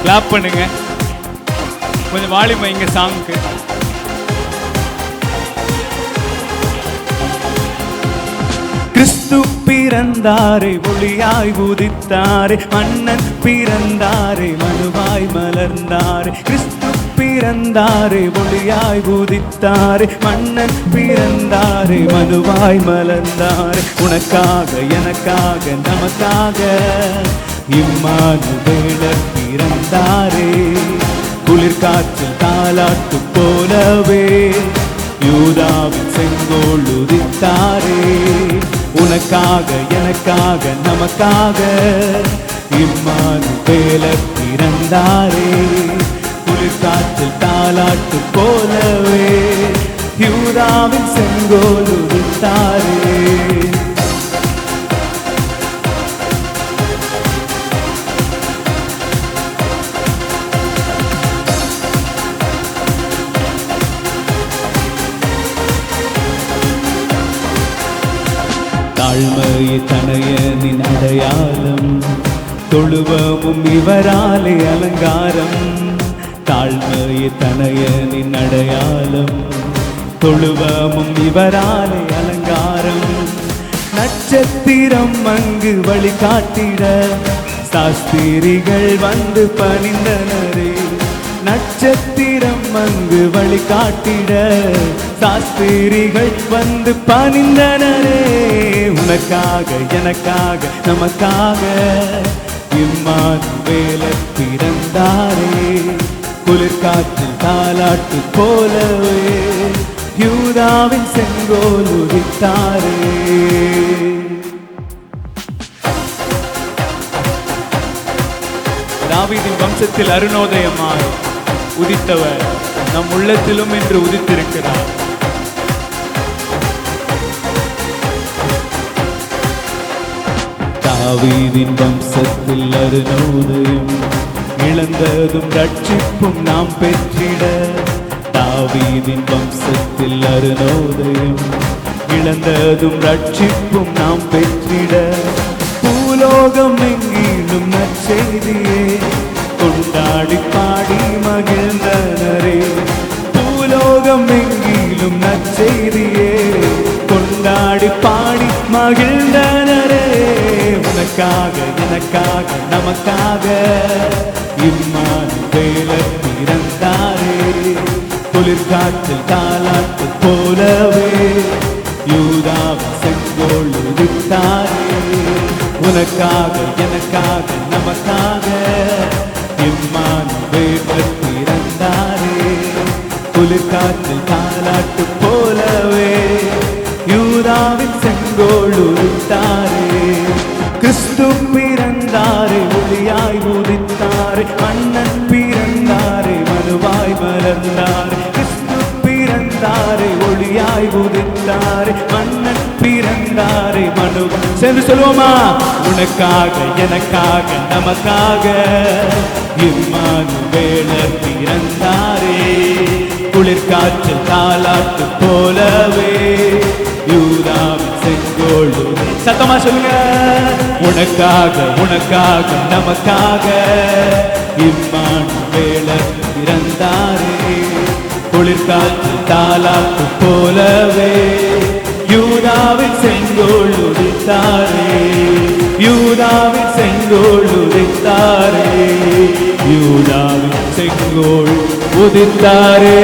Clap பண்ணுங்க. கொஞ்சம் வாலிபம் இங்க சாங்க்கு. கிறிஸ்து பிறந்தாரே, ஒளியாய் உதித்தாரே, மன்னன் பிறந்தாரே, மனுவாய் மலர்ந்தாரே. கிறிஸ்து பிறந்தாரே, ஒளியாய் உதித்தாரே, மன்னன் பிறந்தாரே, மனுவாய் மலர்ந்தாரே. உனக்காக எனக்காக நமக்காக இம்மானுவேலர் பிறந்தாரே. குளிர்காற்றில் தாலாட்டு போலவே யூதாவின் செங்கோல் உதித்தாரே. உனக்காக எனக்காக நமக்காக இம்மானுவேலர் பிறந்தாரே. குளிர்காற்றில் தாலாட்டு போலவே யூதாவின் செங்கோல் உதித்தாரே. தாழ்மையை தனையனின் அடையாளம், தொழுவமும் இவராலே அலங்காரம். தாழ்மையை தனையனின் அடையாளம், தொழுவமும் இவராலே அலங்காரம். நட்சத்திரம் அங்கு வழிகாட்டிட சாஸ்திரிகள் வந்து பணிந்தனரே. நட்சத்திரம் அங்கு வழிகாட்டிட சாஸ்திரிகள் வந்து பணிந்தனரே. உனக்காக எனக்காக நமக்காக இம்மானுவேலர் பிறந்தாரே. குளிர்காற்றில் தாலாட்டு போலவே யூதாவின் செங்கோல் உதித்தாரே. தாவீதின் வம்சத்தில் அருணோதயமாய் உதித்தவர் நம் உள்ளத்திலும் என்று உதித்திருக்கிறார். தாவீதின் வம்சத்தில் அருணோதயம், இழந்ததும் ரட்சிப்பும் நாம் பெற்றிட. தாவீதின் வம்சத்தில் அருணோதயம், இழந்ததும் ரட்சிப்பும் நாம் பெற்றிட. பூலோகம் எங்கிலும் நற்செய்தியே கொண்டாடி பாடி மகிழ்ந்தனரே. பூலோகம் எங்கிலும் நற்செய்தியே கொண்டாடி பாடி மகிழ்ந்தனரே. உனக்காக எனக்காக நமக்காக இம்மானுவேலர் பிறந்தாரே. குளிர்காற்றில் தாலாட்டு போலவே யூதாவின் செங்கோல் உதித்தாரே. உனக்காக எனக்காக நமக்காக இம்மானுவேலர் பிறந்தாரே. குளிர்காற்றில் தாலாட்டு போலவே யூதாவின் செங்கோல் உதித்தாரே. கிறிஸ்து பிறந்தாரே, ஒளியாய் உதித்தாரே, மன்னன் பிறந்தாரே, மனுவாய் மலர்ந்தாரே. கிறிஸ்து பிறந்தாரே, ஒளியாய் உதித்தாரே, மன்னன் பிறந்தாரே, மனுவாய். சேர்ந்து சொல்லுவோமா? உனக்காக எனக்காக நமக்காக இம்மானுவேலர் பிறந்தாரே. குளிர்காற்றில் தாலாட்டு போலவே யூதாவின் செங்கோல். சத்தமா சொல்லுங்க. உனக்காக உனக்காக நமக்காக இம்மானுவேலர் பிறந்தாரே. குளிர்காற்றில் தாலாட்டு போலவே யூதாவின் செங்கோல் உதித்தாரே. யூதாவின் செங்கோல் உதித்தாரே. யூதாவின் செங்கோல் உதித்தாரே.